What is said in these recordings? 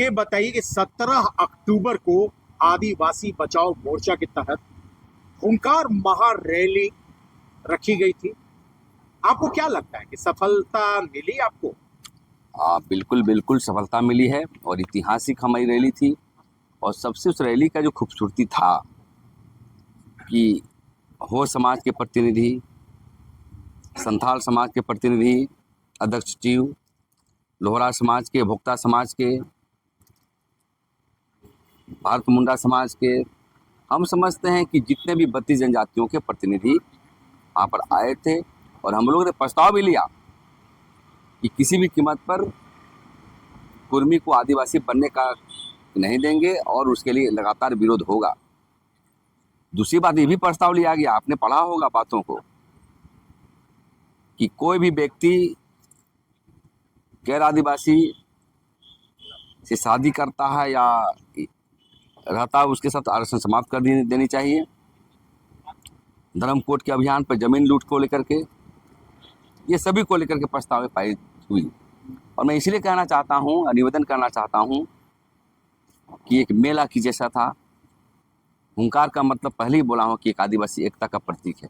ये बताइए कि 17 अक्टूबर को आदिवासी बचाओ मोर्चा के तहत हुंकार महारैली रखी गई थी। आपको क्या लगता है कि सफलता मिली आपको? बिल्कुल बिल्कुल सफलता मिली है और ऐतिहासिक हमारी रैली थी। और सबसे उस रैली का जो खूबसूरती था कि हो समाज के प्रतिनिधि, संथाल समाज के प्रतिनिधि, अध्यक्ष सचिव, लोहरा समाज के, भोक्ता समाज के, भारत मुंडा समाज के, हम समझते हैं कि जितने भी 32 जनजातियों के प्रतिनिधि यहाँ पर आए थे। और हम लोगों ने प्रस्ताव भी लिया कि किसी भी कीमत पर कुर्मी को आदिवासी बनने का नहीं देंगे और उसके लिए लगातार विरोध होगा। दूसरी बात ये भी प्रस्ताव लिया गया, आपने पढ़ा होगा बातों को, कि कोई भी व्यक्ति गैर आदिवासी से शादी करता है या रहता है उसके साथ आरक्षण समाप्त कर देनी चाहिए। धर्म कोड के अभियान पर जमीन लूट को लेकर के, ये सभी को लेकर के प्रस्ताव पारित हुई। और मैं इसलिए कहना चाहता हूँ, निवेदन करना चाहता हूँ कि एक मेला की जैसा था। हुंकार का मतलब पहले ही बोला हूँ कि एक आदिवासी एकता का प्रतीक है,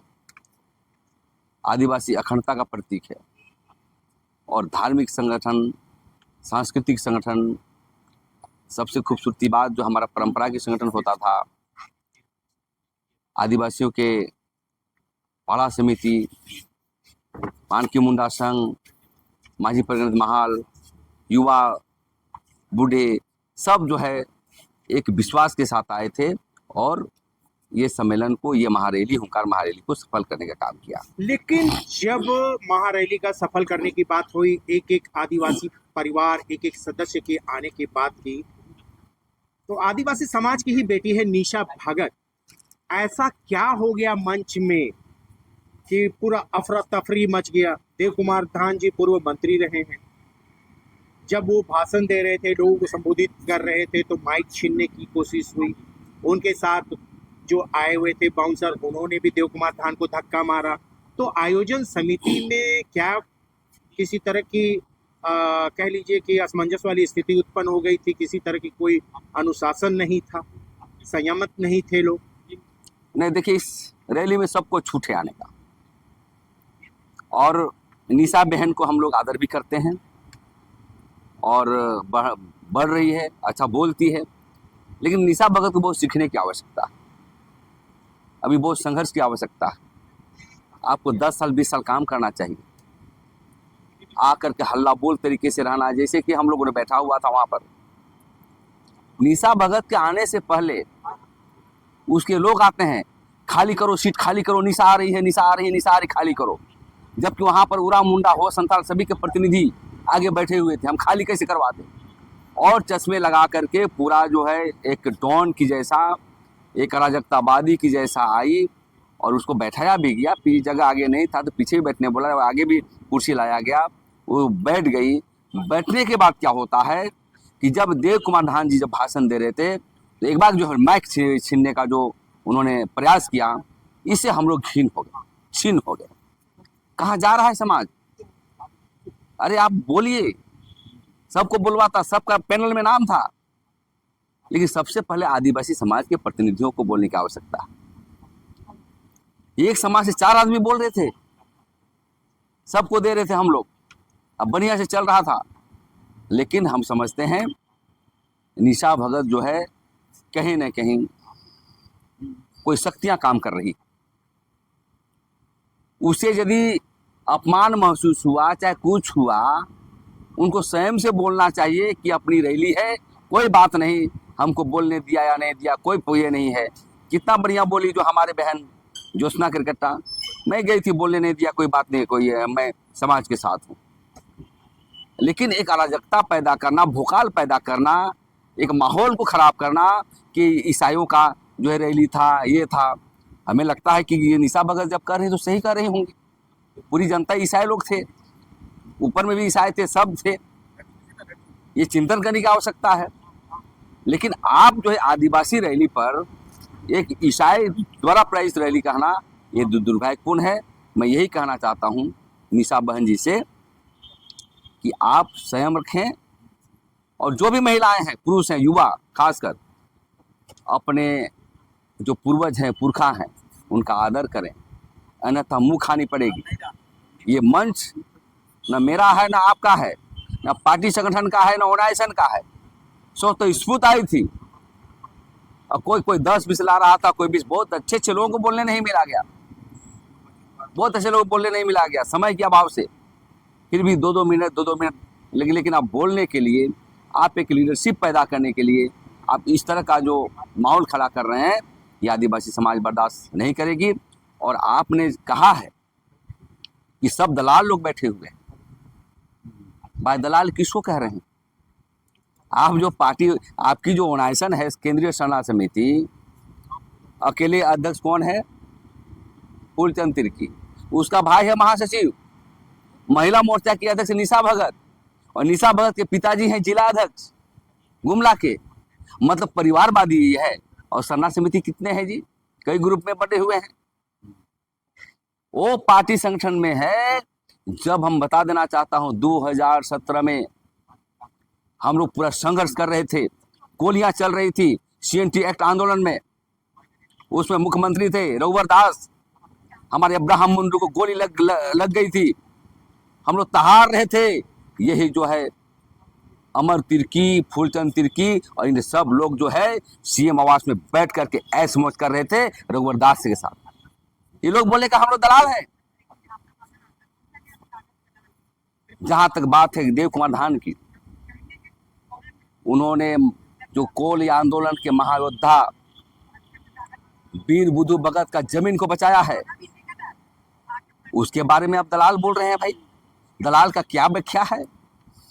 आदिवासी अखंडता का प्रतीक है। और धार्मिक संगठन, सांस्कृतिक संगठन, सबसे खूबसूरती बात जो हमारा परंपरा की संगठन होता था, आदिवासियों के पाड़ा समिति, पानकी मुंडा संघ, माझी परिणत महाल, युवा, बूढ़े, सब जो है एक विश्वास के साथ आए थे और ये सम्मेलन को, ये महारैली, हुंकार महारैली को सफल करने का काम किया। लेकिन जब महारैली का सफल करने की बात हुई, एक एक आदिवासी परिवार, एक एक सदस्य के आने की बात की, तो आदिवासी समाज की ही बेटी है निशा भगत। ऐसा क्या हो गया मंच में कि पूरा अफरा तफरी मच गया? देव कुमार धान जी पूर्व मंत्री रहे हैं, जब वो भाषण दे रहे थे, लोगों को संबोधित कर रहे थे, तो माइक छीनने की कोशिश हुई। उनके साथ जो आए हुए थे बाउंसर, उन्होंने भी देव कुमार धान को धक्का मारा। तो आयोजन समिति में क्या किसी तरह की कह लीजिए कि असमंजस वाली स्थिति उत्पन्न हो गई थी? किसी तरह की कोई अनुशासन नहीं था, संयमित नहीं थे लोग? नहीं, देखिए, इस रैली में सबको छूटे आने का, और निशा बहन को हम लोग आदर भी करते हैं और बढ़ रही है, अच्छा बोलती है। लेकिन निशा भगत को बहुत सीखने की आवश्यकता है, अभी बहुत संघर्ष की आवश्यकता है। आपको 10 साल 20 साल काम करना चाहिए, आकर के हल्ला बोल तरीके से रहना, जैसे कि हम लोगों ने बैठा हुआ था वहां पर। निशा भगत के आने से पहले उसके लोग आते हैं, खाली करो सीट, खाली करो, निशा आ रही है, निशा आ रही है, निशा आ रही, खाली करो। जबकि वहां पर उरा मुंडा हो, संथाल, सभी के प्रतिनिधि आगे बैठे हुए थे, हम खाली कैसे करवाते? और चश्मे लगा करके पूरा जो है एक डॉन की जैसा, एक अराजकतावादी की जैसा आई और उसको बैठाया भी गया। जगह आगे नहीं था तो पीछे भी बैठने बोला, आगे भी कुर्सी लाया गया, वो बैठ गई। बैठने के बाद क्या होता है कि जब देव कुमार धान जी जब भाषण दे रहे थे, तो एक बार जो है माइक छीनने का जो उन्होंने प्रयास किया, इससे हम लोग छीन हो गए। कहाँ जा रहा है समाज? अरे आप बोलिए, सबको बुलवाता, सबका पैनल में नाम था, लेकिन सबसे पहले आदिवासी समाज के प्रतिनिधियों को बोलने की आवश्यकता है। एक समाज से 4 आदमी बोल रहे थे, सबको दे रहे थे हम लोग, अब बढ़िया से चल रहा था। लेकिन हम समझते हैं निशा भगत जो है कहीं ना कहीं कोई शक्तियां काम कर रही, उसे यदि अपमान महसूस हुआ, चाहे कुछ हुआ, उनको स्वयं से बोलना चाहिए कि अपनी रैली है, कोई बात नहीं, हमको बोलने दिया या नहीं दिया कोई ये नहीं है। कितना बढ़िया बोली जो हमारे बहन ज्योत्सना क्रिकेटा, मैं गई थी, बोलने नहीं दिया, कोई बात नहीं, कोई मैं समाज के साथ हूँ। लेकिन एक अराजकता पैदा करना, भूकाल पैदा करना, एक माहौल को खराब करना कि ईसाइयों का जो है रैली था, ये था, हमें लगता है कि ये निशा भगत जब कर रही तो सही कर रही होंगी। पूरी जनता ईसाई लोग थे, ऊपर में भी ईसाई थे, सब थे, ये चिंतन करने की आवश्यकता है। लेकिन आप जो है आदिवासी रैली पर एक ईसाई द्वारा प्रायोजित रैली कहना, ये दुर्भाग्यपूर्ण है। मैं यही कहना चाहता हूँ निशा बहन जी से कि आप संयम रखें, और जो भी महिलाएं हैं, पुरुष हैं, युवा खासकर, अपने जो पूर्वज हैं, पुरखा हैं, उनका आदर करें, अन्यथा मुंह खानी पड़ेगी। ये मंच न मेरा है, न आपका है, न पार्टी संगठन का है, न ऑर्गेनाइजेशन का है। सो तो स्फूर्त आई थी और कोई 10-20 ला रहा था, कोई 20। बहुत अच्छे अच्छे लोगों को बोलने नहीं मिला गया, बहुत अच्छे लोगों को बोलने नहीं मिला गया समय के अभाव से। फिर भी 2-2 मिनट, 2-2 मिनट, लेकिन आप बोलने के लिए, आप एक लीडरशिप पैदा करने के लिए आप इस तरह का जो माहौल खड़ा कर रहे हैं, ये आदिवासी समाज बर्दाश्त नहीं करेगी। और आपने कहा है कि सब दलाल लोग बैठे हुए हैं। भाई दलाल किसको कह रहे हैं? आप जो पार्टी, आपकी जो ऑर्गेनाइजेशन है केंद्रीय सरना समिति, अकेले अध्यक्ष कौन है? फूलचंद तिर्की। उसका भाई है महासचिव। महिला मोर्चा की अध्यक्ष निशा भगत, और निशा भगत के पिताजी हैं जिला अध्यक्ष गुमला के। मतलब परिवारवादी ये है। और सरना समिति कितने हैं जी? कई ग्रुप में बटे हुए हैं। वो पार्टी संगठन में है। जब हम बता देना चाहता हूं, 2017 में हम लोग पूरा संघर्ष कर रहे थे, गोलियां चल रही थी CNT एक्ट आंदोलन में। उसमें मुख्यमंत्री थे रघुवर दास, हमारे अब्राहम मुंडू को गोली लग गई थी। हम लोग तहार रहे थे। यही जो है अमर तिर्की, फूलचंद तिर्की और इन सब लोग जो है CM आवास में बैठ करके ऐश मौज कर रहे थे रघुवर दास के साथ। ये लोग बोले कि हम लोग दलाल हैं। जहां तक बात है देव कुमार धान की, उन्होंने जो कोल आंदोलन के महायोद्धा वीर बुद्धू भगत का जमीन को बचाया है, उसके बारे में आप दलाल बोल रहे हैं। भाई दलाल का क्या व्याख्या है?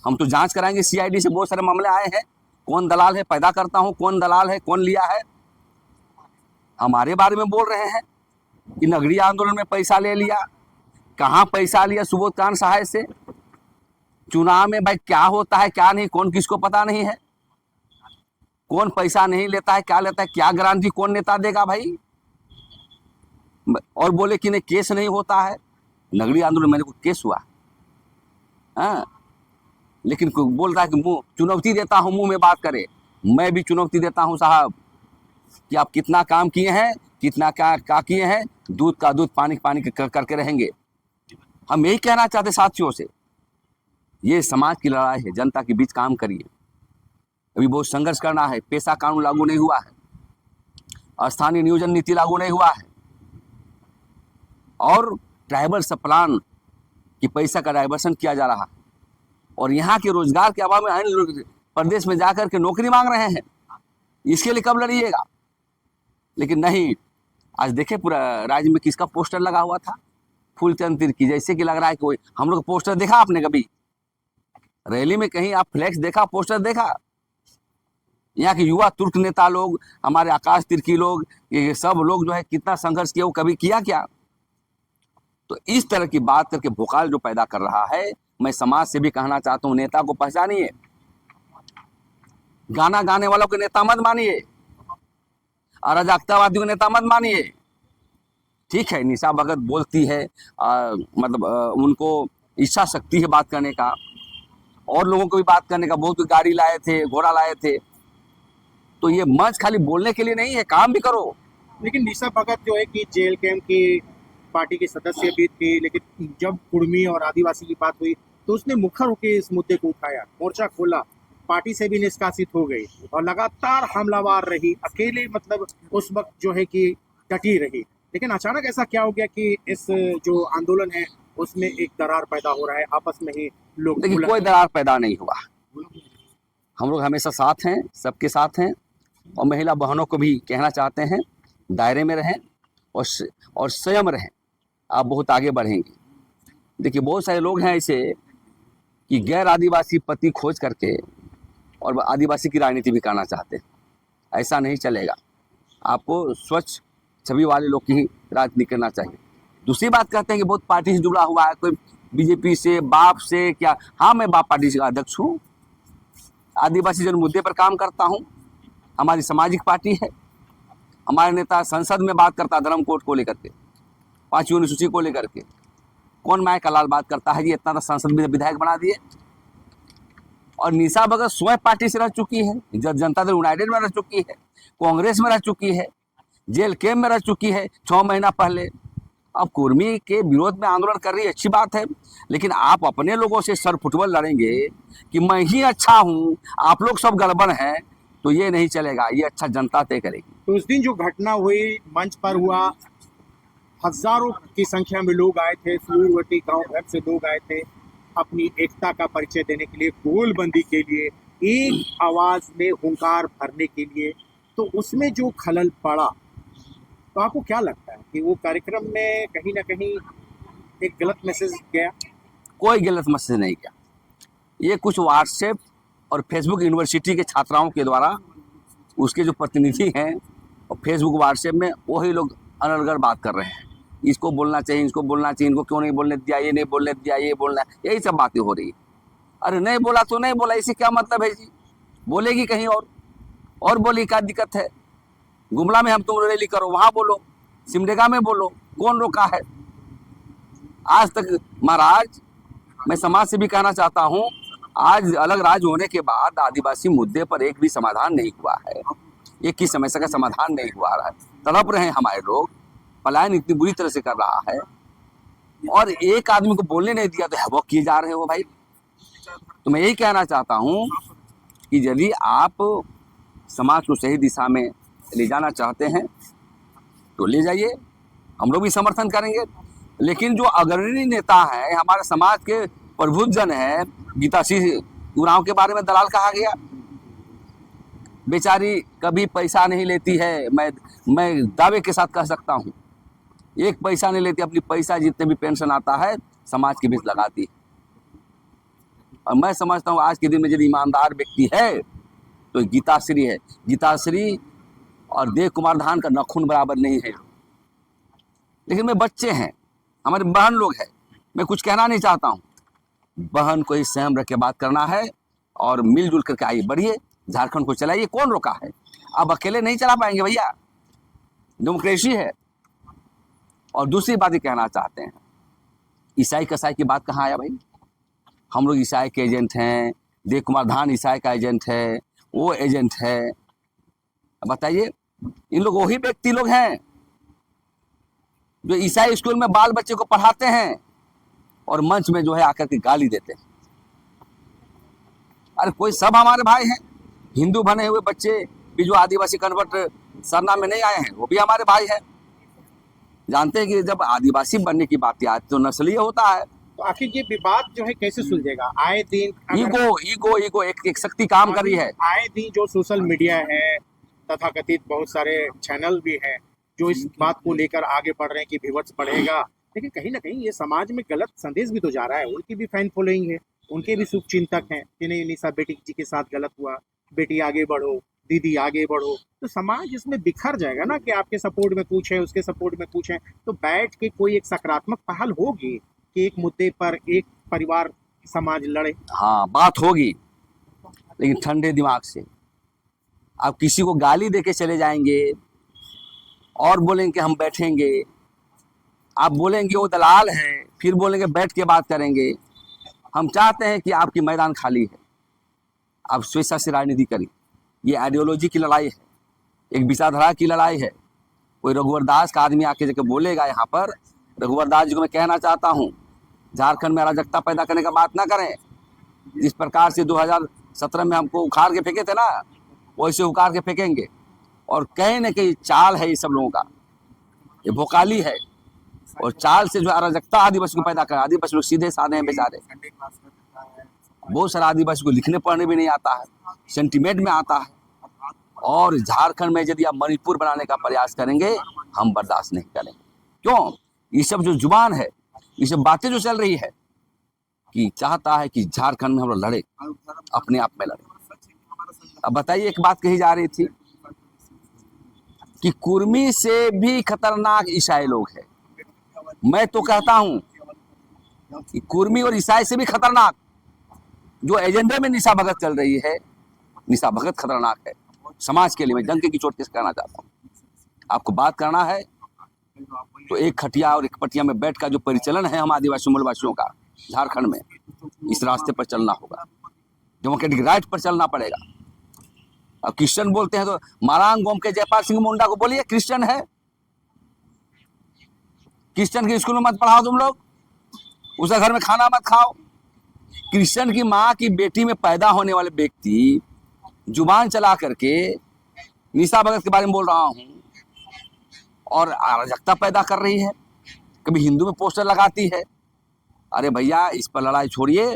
हम तो जांच कराएंगे। CID से बहुत सारे मामले आए हैं। कौन दलाल है पैदा करता हूं, कौन दलाल है, कौन लिया है। हमारे बारे में बोल रहे हैं कि नगरीय आंदोलन में पैसा ले लिया। कहां पैसा लिया? सुबोध कांत सहाय से। चुनाव में भाई क्या होता है क्या नहीं, कौन किसको पता नहीं है। कौन पैसा नहीं लेता है, क्या लेता है, क्या गारंटी कौन नेता देगा भाई। और बोले कि नहीं केस नहीं होता है। नगरीय आंदोलन में केस हुआ, हाँ, लेकिन बोल रहा है कि मुंह चुनौती देता हूं, मुंह में बात करे। मैं भी चुनौती देता हूं साहब कि आप कितना काम किए हैं, कितना क्या किए हैं। दूध का दूध, पानी पानी करके रहेंगे। हम यही कहना चाहते साथियों से, ये समाज की लड़ाई है, जनता के बीच काम करिए। अभी बहुत संघर्ष करना है। पेशा कानून लागू नहीं हुआ है, स्थानीय नियोजन नीति लागू नहीं हुआ है, और ट्राइबल सब प्लान की पैसा का डाइवर्सन किया जा रहा है। और यहाँ के रोजगार के अभाव में अन्य लोग प्रदेश में जाकर के नौकरी मांग रहे हैं। इसके लिए कब लड़िएगा? लेकिन नहीं। आज देखे पूरा राज्य में किसका पोस्टर लगा हुआ था? फूलचंद तिर्की। जैसे कि लग रहा है कोई, हम लोग पोस्टर देखा आपने कभी? रैली में कहीं आप फ्लैक्स देखा, पोस्टर देखा? यहाँ के युवा तुर्क नेता लोग, हमारे आकाश तिर्की लोग, ये सब लोग जो है कितना संघर्ष किया, वो कभी किया क्या? तो इस तरह की बात करके भोकाल जो पैदा कर रहा है, मैं समाज से भी कहना चाहता हूँ, नेता को पहचानिए। गाना गाने वालों को नेता मत मानिए, अराजकतावादियों को नेता मत मानिए। ठीक है, निशा भगत बोलती है, मतलब उनको इच्छा शक्ति है बात करने का, और लोगों को भी बात करने का। बहुत गाड़ी लाए थे, घोड़ा लाए थे। तो ये मंच खाली बोलने के लिए नहीं है, काम भी करो। लेकिन निशा भगत जो है कि जेल कैंप की पार्टी के सदस्य भी थी, लेकिन जब कुर्मी और आदिवासी की बात हुई तो उसने मुखर होकर इस मुद्दे को उठाया, मोर्चा खोला, पार्टी से भी निष्कासित हो गई और लगातार हमलावर रही, अकेले मतलब उस वक्त जो है कि डटी रही। लेकिन अचानक ऐसा क्या हो गया कि इस जो आंदोलन है उसमें एक दरार पैदा हो रहा है, आपस में ही लोग। लेकिन कोई दरार पैदा नहीं हुआ। हम लोग हमेशा साथ हैं, सबके साथ हैं, और महिला बहनों को भी कहना चाहते हैं, दायरे में रहें और संयम रहें, आप बहुत आगे बढ़ेंगे। देखिए बहुत सारे लोग हैं ऐसे कि गैर आदिवासी पति खोज करके और आदिवासी की राजनीति भी करना चाहते हैं। ऐसा नहीं चलेगा। आपको स्वच्छ छवि वाले लोग की ही राजनीति करना चाहिए। दूसरी बात कहते हैं कि बहुत पार्टी से जुड़ा हुआ है, कोई बीजेपी से, बाप से क्या। हाँ, मैं बाप पार्टी का अध्यक्ष हूँ, आदिवासी जन मुद्दे पर काम करता हूँ, हमारी सामाजिक पार्टी है। हमारे नेता संसद में बात करता धर्म कोड को लेकर के, 5वीं अनुसूची को लेकर के। कौन माय का लाल बात करता है जी? इतना तो संसद में विधायक बना दिए। और निशा भगत स्वयं पार्टी से रह चुकी है, जनता दल यूनाइटेड में रह चुकी है, कांग्रेस में रह चुकी है, जेल कैम्प में रह चुकी है 6 महीना पहले। अब कुर्मी के विरोध में आंदोलन कर रही है, अच्छी बात है, लेकिन आप अपने लोगों से सर फुटबॉल लड़ेंगे कि मैं ही अच्छा हूं, आप लोग सब गड़बड़ हैं, तो ये नहीं चलेगा। ये अच्छा जनता तय करेगी। तो उस दिन जो घटना हुई मंच पर हुआ, हजारों की संख्या में लोग आए थे, सूरवटी गांव भर से लोग आए थे अपनी एकता का परिचय देने के लिए, गोलबंदी के लिए, एक आवाज में हुंकार भरने के लिए। तो उसमें जो खलल पड़ा, तो आपको क्या लगता है कि वो कार्यक्रम में कहीं ना कहीं एक गलत मैसेज गया? कोई गलत मैसेज नहीं गया। ये कुछ व्हाट्सएप और फेसबुक यूनिवर्सिटी के छात्राओं के द्वारा, उसके जो प्रतिनिधि हैं और फेसबुक व्हाट्सएप में वही लोग अनर्गल बात कर रहे हैं, इसको बोलना चाहिए, इसको बोलना चाहिए, इनको क्यों नहीं बोलने दिया, ये नहीं बोलने दिया, ये बोलना, यही सब बातें हो रही है। अरे नहीं बोला तो नहीं बोला, इससे क्या मतलब है जी? बोलेगी कहीं और बोली, क्या दिक्कत है? गुमला में हम तुम रैली करो, वहां बोलो, सिमडेगा में बोलो, कौन रोका है? आज तक महाराज, मैं समाज से भी कहना चाहता हूं, आज अलग राज्य होने के बाद आदिवासी मुद्दे पर एक भी समाधान नहीं हुआ है, एक की समस्या का समाधान नहीं हुआ है। तड़प रहे हैं हमारे लोग, पलायन इतनी बुरी तरह से कर रहा है, और एक आदमी को बोलने नहीं दिया तो हवक किए जा रहे हो भाई। तो मैं यही कहना चाहता हूं कि यदि आप समाज को सही दिशा में ले जाना चाहते हैं तो ले जाइए, हम लोग भी समर्थन करेंगे। लेकिन जो अग्रणी नेता है, हमारे समाज के प्रबुद्ध जन है, गीता सिंह उरांव के बारे में दलाल कहा गया, बेचारी कभी पैसा नहीं लेती है, मैं दावे के साथ कह सकता हूँ, एक पैसा नहीं लेती, अपनी पैसा जितने भी पेंशन आता है समाज के बीच लगाती है। और मैं समझता हूँ आज के दिन में यदि ईमानदार व्यक्ति है तो गीताश्री है। गीताश्री और देव कुमार धान का नखून बराबर नहीं है। लेकिन मैं बच्चे हैं, हमारे बहन लोग हैं, मैं कुछ कहना नहीं चाहता हूँ। बहन को ही संयम रख के बात करना है और मिलजुल करके आइए, बढ़िए, झारखंड को चलाइए, कौन रोका है? अब अकेले नहीं चला पाएंगे भैया, डेमोक्रेसी है। और दूसरी बात ये कहना चाहते हैं, ईसाई कसाई की बात कहाँ आया भाई? हम लोग ईसाई के एजेंट हैं, देव कुमार धान ईसाई का एजेंट है, वो एजेंट है। बताइए, इन लोग वही व्यक्ति लोग हैं जो ईसाई स्कूल में बाल बच्चे को पढ़ाते हैं और मंच में जो है आकर के गाली देते हैं। अरे कोई, सब हमारे भाई हैं, हिंदू बने हुए बच्चे भी जो आदिवासी कन्वर्ट सरना में नहीं आए हैं, वो भी हमारे भाई हैं। जानते हैं कि जब आदिवासी बनने की बात आती है तो नस्लीय होता है। तो आखिर ये विवाद जो है कैसे सुलझेगा? आए दिन ईगो एक शक्ति काम कर रही है। आए दिन जो सोशल मीडिया है, तथाकथित बहुत सारे चैनल भी हैं जो इस बात को लेकर आगे बढ़ रहे हैं कि व्यूअर्स बढ़ेगा, लेकिन कहीं ना कहीं ये समाज में गलत संदेश भी तो जा रहा है। उनकी भी फैन फॉलोइंग है, उनके भी शुभ चिंतक हैं कि नहीं, निशा बेटी जी के साथ गलत हुआ, बेटी आगे बढ़ो, दीदी आगे बढ़ो। तो समाज इसमें बिखर जाएगा ना कि आपके सपोर्ट में कुछ है, उसके सपोर्ट में कुछ है। तो बैठ के कोई एक सकारात्मक पहल होगी कि एक मुद्दे पर एक परिवार समाज लड़े। हाँ, बात होगी, लेकिन ठंडे दिमाग से। आप किसी को गाली देके चले जाएंगे और बोलेंगे कि हम बैठेंगे, आप बोलेंगे वो दलाल है, फिर बोलेंगे बैठ के बात करेंगे। हम चाहते हैं कि आपकी मैदान खाली है, आप स्वेच्छा से राजनीति करिए। ये आइडियोलॉजी की लड़ाई है, एक विचारधारा की लड़ाई है। कोई रघुवर दास का आदमी आके जाके बोलेगा यहाँ पर, रघुवर दास जी को मैं कहना चाहता हूँ, झारखंड में अराजकता पैदा करने का बात ना करें। जिस प्रकार से 2017 में हमको उखाड़ के फेंके थे ना, वैसे उखाड़ के फेंकेंगे। और कहीं न कहीं चाल है ये सब लोगों का, ये भोकाली है, और चाल से जो अराजकता आदिवासी को पैदा कर। आदिवासी लोग सीधे साधे हैं बेचारे, बहुत सारा आदिवासी को लिखने पढ़ने भी नहीं आता है, सेंटीमेंट में आता है। और झारखंड में यदि आप मणिपुर बनाने का प्रयास करेंगे, हम बर्दाश्त नहीं करेंगे। क्यों? ये सब जो जुबान है, ये सब बातें जो चल रही है कि चाहता है कि झारखंड में हम लोग लड़े, अपने आप में लड़े। अब बताइए, एक बात कही जा रही थी कि कुर्मी से भी खतरनाक ईसाई लोग हैं। मैं तो कहता हूं कि कुर्मी और ईसाई से भी खतरनाक जो एजेंडे में निशा भगत चल रही है, निशा भगत खतरनाक है समाज के लिए। मैं डंके की चोट से कहना चाहता हूँ, आपको बात करना है तो एक खटिया और एक पटिया में बैठ का जो परिचालन है हम आदिवासी मूलवासियों का झारखंड में, इस रास्ते पर चलना होगा। डेमोक्रेटिक राइट पर चलना पड़ेगा। अब क्रिश्चियन बोलते हैं तो मारांग गोम के जयपाल सिंह मुंडा को बोलिए क्रिश्चियन है, क्रिश्चियन के स्कूल में मत पढ़ाओ तुम लोग, उसके घर में खाना मत खाओ। क्रिश्चियन की माँ की बेटी में पैदा होने वाले व्यक्ति जुबान चला करके निशा भगत के बारे में बोल रहा हूँ और अराजकता पैदा कर रही है, कभी हिंदू में पोस्टर लगाती है। अरे भैया इस पर लड़ाई छोड़िए।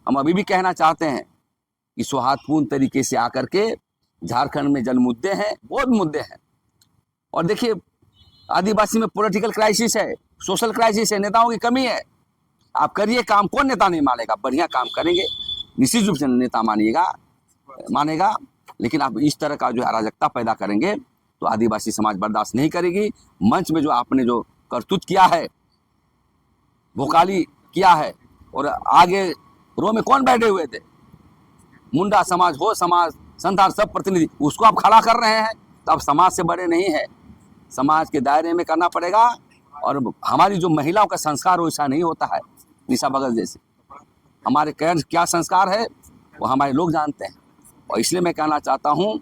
हम अभी भी कहना चाहते हैं कि सौहार्दपूर्ण तरीके से आकर के झारखंड में जल मुद्दे हैं, बहुत मुद्दे हैं। और देखिए आदिवासी में पॉलिटिकल क्राइसिस है, सोशल क्राइसिस है, नेताओं की कमी है। आप करिए काम, कौन नेता नहीं मानेगा, बढ़िया काम करेंगे निश्चित रूप से नेता मानेगा। लेकिन आप इस तरह का जो अराजकता पैदा करेंगे तो आदिवासी समाज बर्दाश्त नहीं करेगी। मंच में जो आपने जो करतूत किया है, भोकाली किया है, और आगे रो में कौन बैठे हुए थे, मुंडा समाज हो, समाज संतान सब प्रतिनिधि, उसको आप खड़ा कर रहे हैं तो आप समाज से बड़े नहीं है। समाज के दायरे में करना पड़ेगा। और हमारी जो महिलाओं का संस्कार वैसा नहीं होता है निशा भगत जैसे। हमारे क्या संस्कार है वो हमारे लोग जानते हैं। और इसलिए मैं कहना चाहता हूँ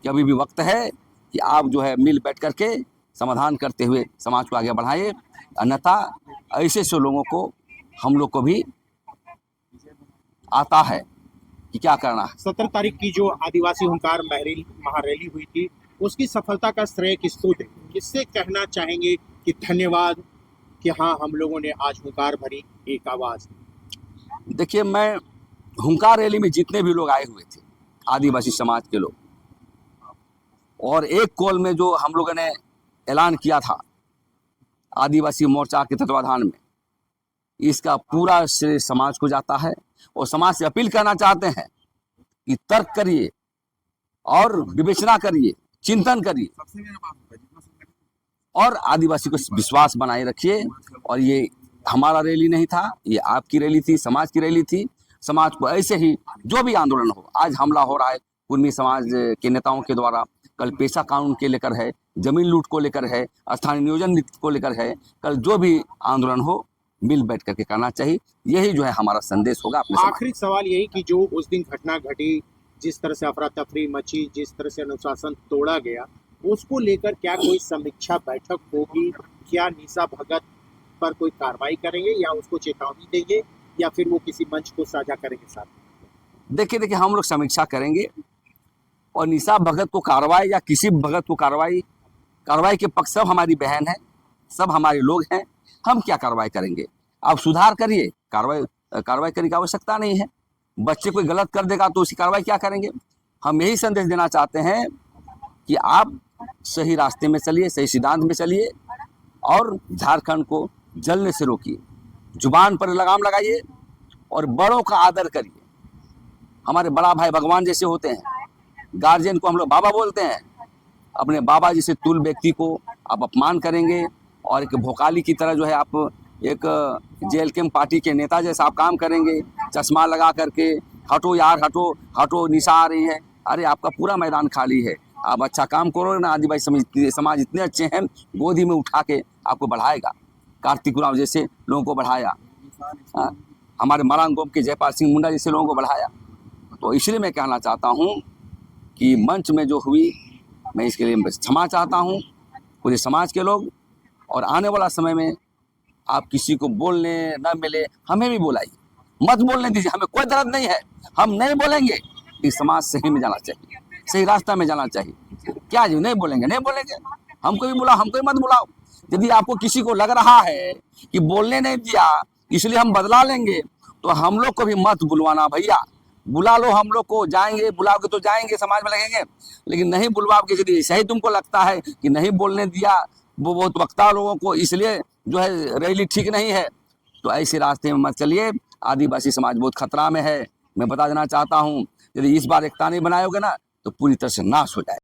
कि अभी भी वक्त है कि आप जो है मिल बैठ करके समाधान करते हुए समाज को आगे बढ़ाइए, अन्यथा ऐसे लोगों को हम लोग को भी आता है कि क्या करना है। 17 तारीख की जो आदिवासी हुंकार महारैली हुई थी, उसकी सफलता का श्रेय किसको दें? किससे कहना चाहेंगे कि धन्यवाद कि हाँ हम लोगों ने आज हुंकार भरी एक आवाज? देखिए, मैं हुंकार रैली में जितने भी लोग आए हुए थे आदिवासी समाज के लोग, और एक कॉल में जो हम लोगों ने ऐलान किया था आदिवासी मोर्चा के तत्वाधान में, इसका पूरा श्रेय समाज को जाता है। और समाज से अपील करना चाहते हैं कि तर्क करिए और विवेचना करिए, चिंतन करिए और आदिवासी को विश्वास बनाए रखिए। और ये हमारा रैली नहीं था, ये आपकी रैली थी, समाज की रैली थी। समाज को ऐसे ही जो भी आंदोलन हो, आज हमला हो रहा है कुर्मी समाज के नेताओं के द्वारा, कल पेशा कानून के लेकर है, जमीन लूट को लेकर है, स्थानीय नियोजन नीति को लेकर है, कल जो भी आंदोलन हो मिल बैठ करके करना चाहिए। यही जो है हमारा संदेश होगा अपने समाज। आखिरी सवाल यही कि जो उस दिन घटना घटी, जिस तरह से अफरा तफरी मची, जिस तरह से अनुशासन तोड़ा गया, उसको लेकर क्या कोई समीक्षा बैठक होगी? क्या निशा भगत पर कोई कार्रवाई करेंगे या उसको चेतावनी देंगे या फिर वो किसी मंच को साझा करेंगे साथ? देखिए हम लोग समीक्षा करेंगे और निशा भगत को कार्रवाई या किसी भगत को कार्रवाई के पक्ष सब हमारी बहन है, सब हमारे लोग हैं। हम क्या कार्रवाई करेंगे? आप सुधार करिए, कार्रवाई करने की आवश्यकता नहीं है। बच्चे कोई गलत कर देगा तो उसकी कार्रवाई क्या करेंगे? हम यही संदेश देना चाहते हैं कि आप सही रास्ते में चलिए, सही सिद्धांत में चलिए और झारखंड को जलने से रोकिए। जुबान पर लगाम लगाइए और बड़ों का आदर करिए। हमारे बड़ा भाई भगवान जैसे होते हैं, गार्जियन को हम लोग बाबा बोलते हैं। अपने बाबा जैसे तुल व्यक्ति को आप अपमान करेंगे और एक भोकाली की तरह जो है आप एक जेएलके पार्टी के नेता जैसा आप काम करेंगे, चश्मा लगा करके हटो यार हटो हटो, निशा आ रही है। अरे आपका पूरा मैदान खाली है, आप अच्छा काम करो ना। आदिवासी समाज इतने अच्छे हैं, गोदी में उठा के आपको बढ़ाएगा। कार्तिक उरांव जैसे लोगों को बढ़ाया, हमारे मारांग गोम के जयपाल सिंह मुंडा जैसे लोगों को बढ़ाया। तो इसलिए मैं कहना चाहता हूँ कि मंच में जो हुई, मैं इसके लिए क्षमा चाहता हूँ पूरे समाज के लोग। और आने वाला समय में आप किसी को बोलने न मिले, हमें भी बुलाइए, मत बोलने दीजिए, हमें कोई दर्द नहीं है। हम नहीं बोलेंगे कि समाज सही में जाना चाहिए, सही रास्ता में जाना चाहिए। क्या जी नहीं बोलेंगे? नहीं बोलेंगे। हमको भी बुलाओ, हमको भी मत बुलाओ। यदि आपको किसी को लग रहा है कि बोलने नहीं दिया इसलिए हम बदला लेंगे, तो हम लोग को भी मत बुलवाना भैया। बुला लो, हम लोग को जाएंगे, बुलाओगे तो जाएंगे, समाज में लगेंगे। लेकिन नहीं बुलवाओगे, यदि ऐसा ही तुमको लगता है कि नहीं बोलने दिया वो बहुत वक्ता लोगों को, इसलिए जो है रैली ठीक नहीं है, तो ऐसे रास्ते में मत चलिए। आदिवासी समाज बहुत खतरा में है। मैं बता देना चाहता हूँ, यदि इस बार एकता नहीं बनाओगे ना तो पूरी तरह से नाश हो जाए।